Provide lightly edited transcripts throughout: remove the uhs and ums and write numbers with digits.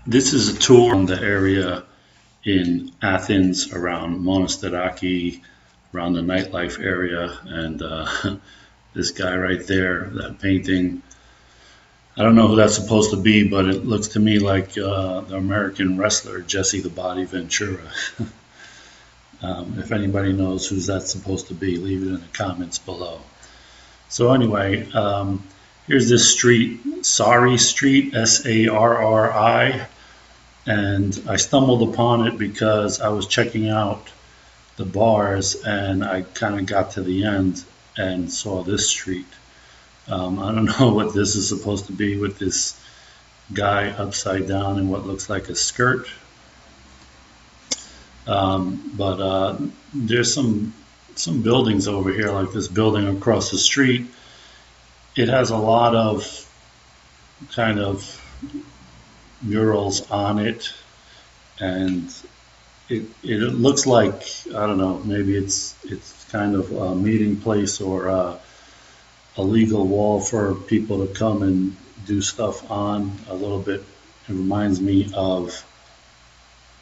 This is a tour on the area in Athens around Monastiraki, around the nightlife area. And this guy right there, that painting, I don't know who that's supposed to be, but it looks to me like the American wrestler Jesse the Body Ventura. If anybody knows who's that supposed to be, leave it in the comments below. So anyway, here's this street, Sari Street, Sarri, and I stumbled upon it because I was checking out the bars and I kind of got to the end and saw this street. I don't know what this is supposed to be with this guy upside down in what looks like a skirt. But there's some buildings over here, like this building across the street. It has a lot of kind of murals on it, and it looks like, I don't know, maybe it's kind of a meeting place or a legal wall for people to come and do stuff on. A little bit, it reminds me of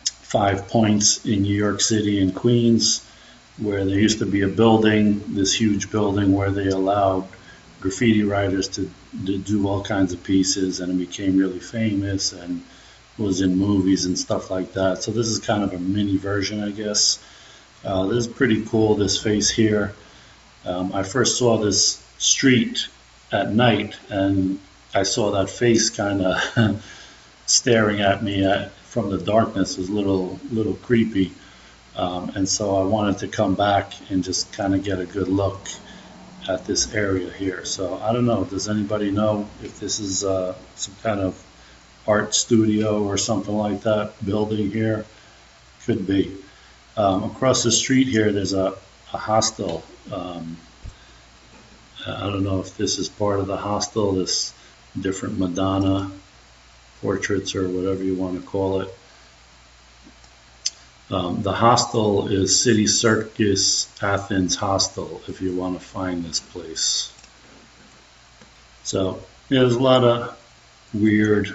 Five Points in New York City and Queens, where there used to be a building, this huge building, where they allowed graffiti writers to do all kinds of pieces, and it became really famous and was in movies and stuff like that. So this is kind of a mini version, I guess. This is pretty cool, this face here. I first saw this street at night, and I saw that face kind of staring at me from the darkness. It was a little creepy. And so I wanted to come back and just kind of get a good look at this area here. So I don't know, does anybody know if this is some kind of art studio or something like that building here? Could be. Across the street here, there's a hostel. I don't know if this is part of the hostel, this different Madonna portraits or whatever you want to call it. The hostel is City Circus Athens Hostel, if you want to find this place. So yeah, there's a lot of weird,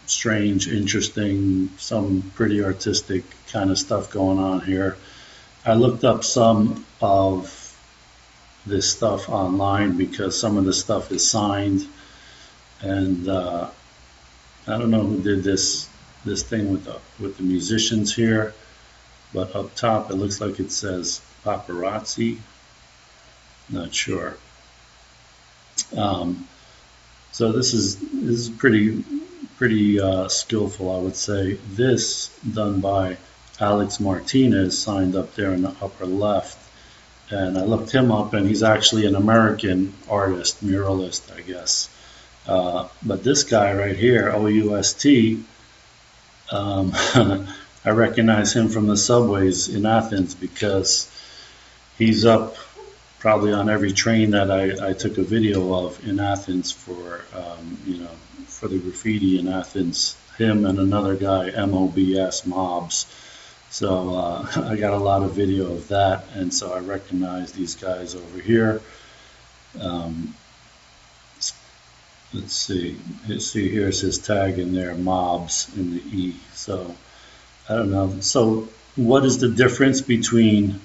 strange, interesting, some pretty artistic kind of stuff going on here. I looked up some of this stuff online because some of the stuff is signed, and I don't know who did this thing with the musicians here, but up top it looks like it says paparazzi. Not sure. So this is pretty skillful, I would say. This done by Alex Martinez, signed up there in the upper left, and I looked him up, and he's actually an American artist, muralist, I guess. But this guy right here, OUST, I recognize him from the subways in Athens because he's up probably on every train that I took a video of in Athens for, for the graffiti in Athens. Him and another guy, MOBS, Mobs. So I got a lot of video of that, and so I recognize these guys over here. Let's see. Here's his tag in there, Mobs in the E. So I don't know. So what is the difference between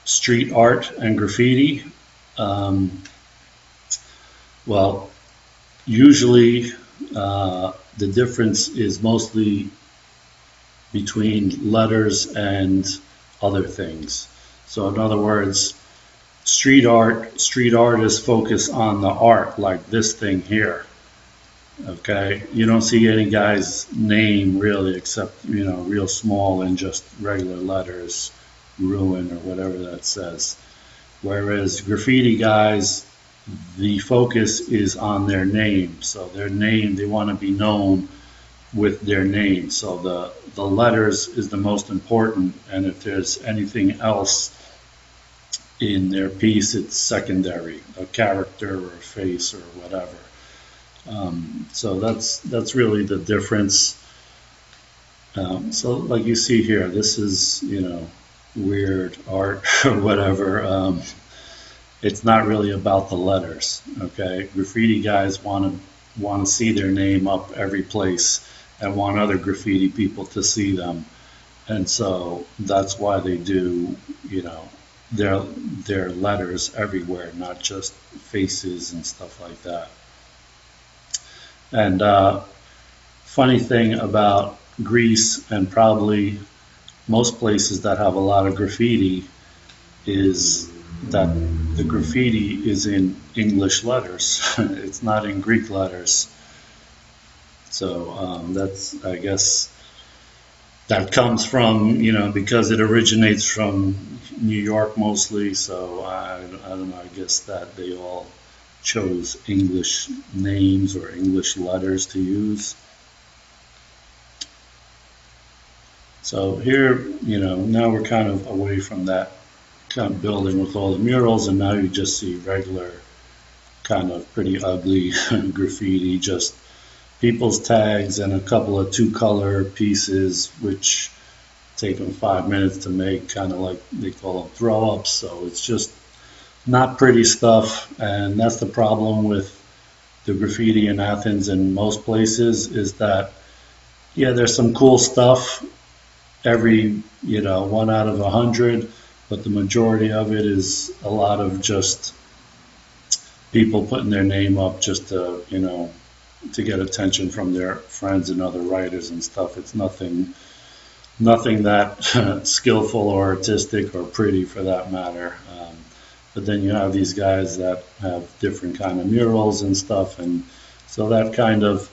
street art and graffiti? Well, usually the difference is mostly between letters and other things. So in other words, street artists focus on the art, like this thing here. Okay, you don't see any guy's name really, except real small and just regular letters, ruin or whatever that says. Whereas graffiti guys, the focus is on their name. So their name, they want to be known with their name. So the letters is the most important, and if there's anything else in their piece, it's secondary, a character or a face or whatever. So that's really the difference. So like you see here, this is weird art or whatever. It's not really about the letters. Okay, graffiti guys want to see their name up every place, and want other graffiti people to see them. And so that's why they do, you know, their their letters everywhere, not just faces and stuff like that. And funny thing about Greece and probably most places that have a lot of graffiti is that the graffiti is in English letters. It's not in Greek letters. So that's, I guess, that comes from, you know, because it originates from New York mostly. So I don't know. I guess that they all chose English names or English letters to use. So here, you know, now we're kind of away from that kind of building with all the murals, and now you just see regular, kind of pretty ugly graffiti, just people's tags and a couple of two-color pieces, which take them 5 minutes to make, kind of like they call them throw-ups. So it's just not pretty stuff, and that's the problem with the graffiti in Athens and most places is that, yeah, there's some cool stuff every, you know, 1 out of 100, but the majority of it is a lot of just people putting their name up just to, you know, to get attention from their friends and other writers and stuff. It's nothing that skillful or artistic or pretty for that matter. But then you have these guys that have different kind of murals and stuff, and so that kind of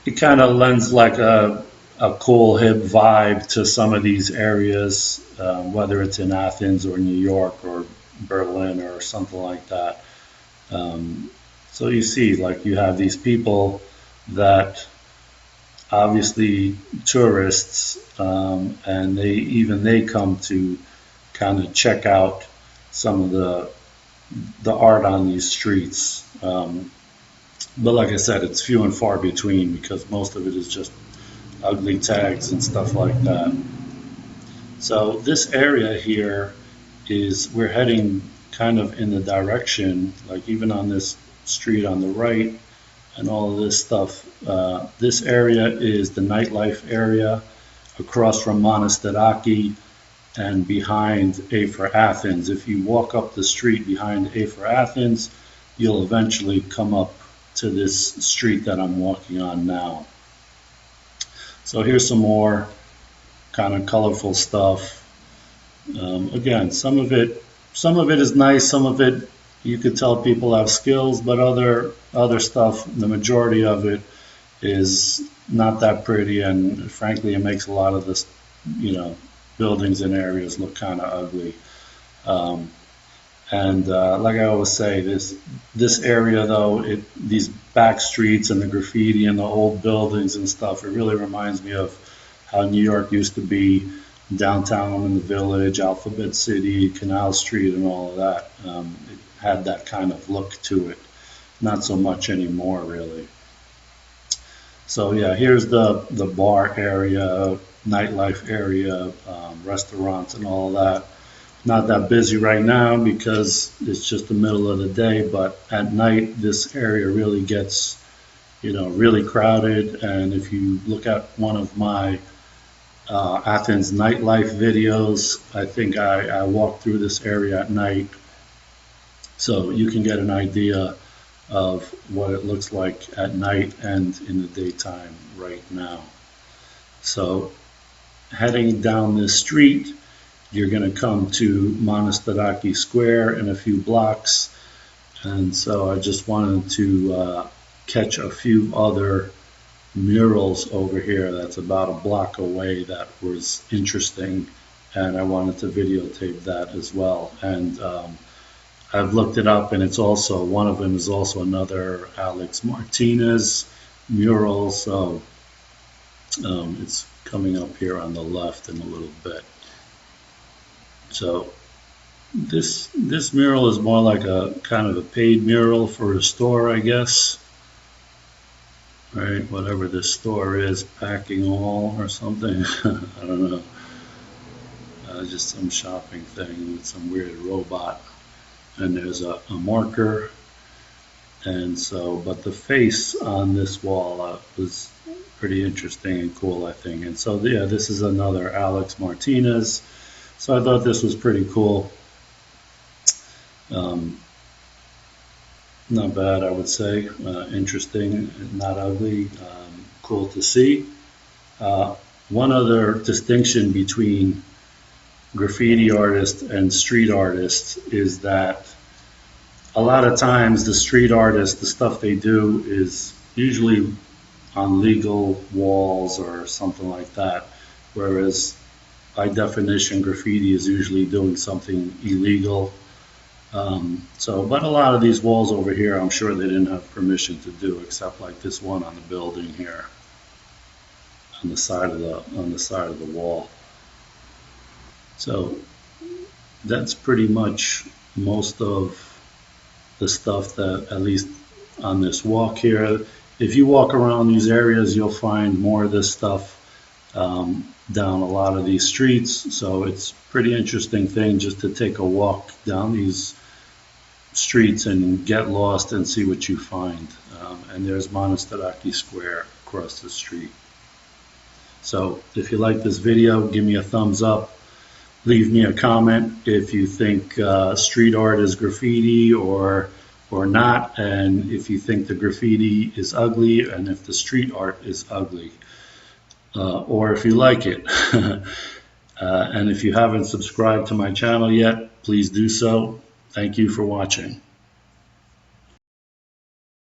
it kind of lends like a cool hip vibe to some of these areas, whether it's in Athens or New York or Berlin or something like that. Um, so you see, like you have these people that obviously tourists, and they come to kind of check out some of the art on these streets. But like I said, it's few and far between because most of it is just ugly tags and stuff like that. So this area here is we're heading kind of in the direction, like even on this street on the right and all of this stuff. This area is the nightlife area across from Monastiraki and behind A for Athens. If you walk up the street behind A for Athens, you'll eventually come up to this street that I'm walking on now. So here's some more kind of colorful stuff. Again, some of it is nice. Some of it, you could tell people have skills, but other stuff, the majority of it is not that pretty, and frankly, it makes a lot of this, you know, buildings and areas look kind of ugly. Um, and like I always say, this area though, these back streets and the graffiti and the old buildings and stuff, it really reminds me of how New York used to be downtown in the Village, Alphabet City, Canal Street, and all of that. It had that kind of look to it. Not so much anymore, really. So yeah, here's the bar area, nightlife area, restaurants, and all that. Not that busy right now because it's just the middle of the day, but at night this area really gets, you know, really crowded. And if you look at one of my Athens nightlife videos, I think I walked through this area at night, so you can get an idea of what it looks like at night and in the daytime right now. So heading down this street, you're going to come to Monastiraki Square in a few blocks. And so I just wanted to catch a few other murals over here that's about a block away that was interesting. And I wanted to videotape that as well. And I've looked it up, and it's also, one of them is also another Alex Martinez mural. So it's coming up here on the left in a little bit. So this mural is more like a kind of a paid mural for a store, I guess. Right, whatever this store is, Packing All or something. I don't know. Just some shopping thing with some weird robot. And there's a marker. And so, but the face on this wall was pretty interesting and cool, I think. And so, yeah, this is another Alex Martinez. So I thought this was pretty cool. Um, Not bad, I would say. Interesting, not ugly, cool to see. Uh, One other distinction between graffiti artists and street artists is that a lot of times the street artists, the stuff they do is usually on legal walls or something like that, whereas by definition, graffiti is usually doing something illegal. But a lot of these walls over here, I'm sure they didn't have permission to do, except like this one on the building here, on the side of the wall. So that's pretty much most of the stuff that, at least on this walk here, if you walk around these areas, you'll find more of this stuff down a lot of these streets. So it's pretty interesting thing just to take a walk down these streets and get lost and see what you find. And there's Monastiraki Square across the street. So if you like this video, give me a thumbs up. Leave me a comment if you think street art is graffiti or not, and if you think the graffiti is ugly, and if the street art is ugly, or if you like it. And if you haven't subscribed to my channel yet, please do so. Thank you for watching.